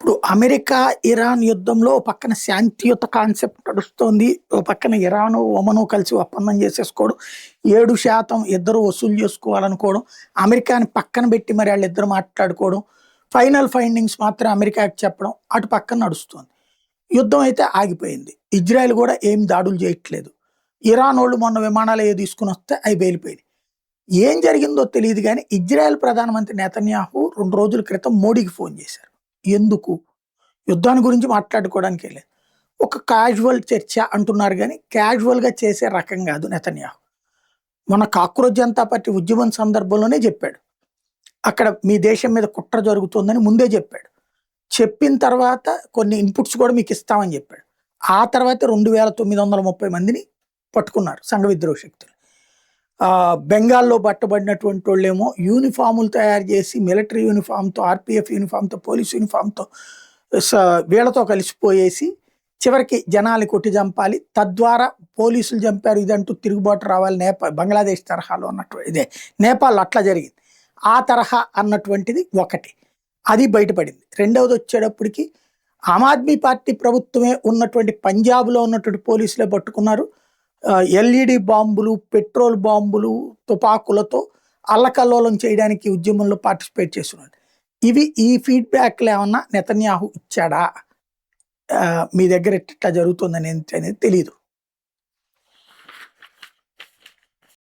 ఇప్పుడు America Iran యుద్ధంలో ఓ పక్కన శాంతియుత కాన్సెప్ట్ నడుస్తోంది. ఓ పక్కన ఇరాను, ఒమను కలిసి ఒప్పందం చేసేసుకోవడం. 7% ఇద్దరు వసూలు చేసుకోవాలనుకోవడం. అమెరికాని పక్కన పెట్టి మరి ఆళ్ళిద్దరు మాట్లాడుకోవడం. ఫైనల్ ఫైండింగ్స్ మాత్రం అమెరికాకి చెప్పడం. అటు పక్కన నడుస్తోంది. యుద్ధం అయితే ఆగిపోయింది. ఇజ్రాయెల్ కూడా ఏం దాడులు చేయట్లేదు. ఇరానోళ్ళు మొన్న విమానాలు ఏవో తీసుకొనొస్తే అయి పేలిపోయినాయి. ఏం జరిగిందో తెలీదు గానీ, ఇజ్రాయెల్ ప్రధానమంత్రి నెతన్యాహు 2 రోజుల క్రితం మోడీకి ఫోను చేశారు. ఎందుకు? యుద్ధాన్ని గురించి మాట్లాడుకోవడానికే లేదు. ఒక క్యాజువల్ చర్చ అంటున్నారు గానీ, క్యాజువల్‌గా చేసే రకం గాదు నెతన్యాహు. మొన్న కాక్రోచ్ జనతా పార్టీ ఉద్యమం సందర్భంలోనే జెప్పాడు. అక్కడ మీ దేశం మీద కుట్ర జరుగుతోందని ముందే జెప్పాడు. చెప్పిన తర్వాత కొన్ని ఇన్‌పుట్స్ కూడా మీకిస్తామని జెప్పాడు. ఆ తర్వాతే 2930 మందిని పట్టుకున్నారు సంఘ విద్రోహ శక్తులు. బెంగాల్‌లో పట్టబడినటువంటోళ్ళేమో యూనిఫార్ములు తయారు చేసి మిలిటరీ యూనిఫార్మ్‌తో, ఆర్‌పీఎఫ్ యూనిఫార్మ్‌తో, పోలీస్ యూనిఫార్మ్‌తో స వీళ్ళతో కలిసిపోయేసి చివరికి జనాల్ని కొట్టి చంపాలి. తద్వారా పోలీసులు చంపారు ఇదంటూ తిరుగుబాటు రావాలి బంగ్లాదేశ్ తరహాలో ఇదే నేపాల్‌లో అట్లా జరిగింది. ఆ తరహా అన్నటువంటిది ఒకటి. అది బయటపడింది. రెండవదొచ్చేటప్పటికి ఆమ్ ఆద్మీ పార్టీ ప్రభుత్వమే ఉన్నటువంటి పంజాబ్‌లో ఉన్నటువంటి పోలీసులే పట్టుకున్నారు. ఎల్ఈడి బాంబులు, పెట్రోల్ బాంబులు, తుపాకులతో అల్లకల్లోలం చేయడానికి ఉద్యమంలో పార్టిసిపేట్ చేస్తున్నారు. ఈ ఫీడ్‌బ్యాక్‌లు ఏమన్నా నెతన్యాహు ఇచ్చాడా? మీ దగ్గర ఇట్లా జరుగుతుందనేది తెలీదు.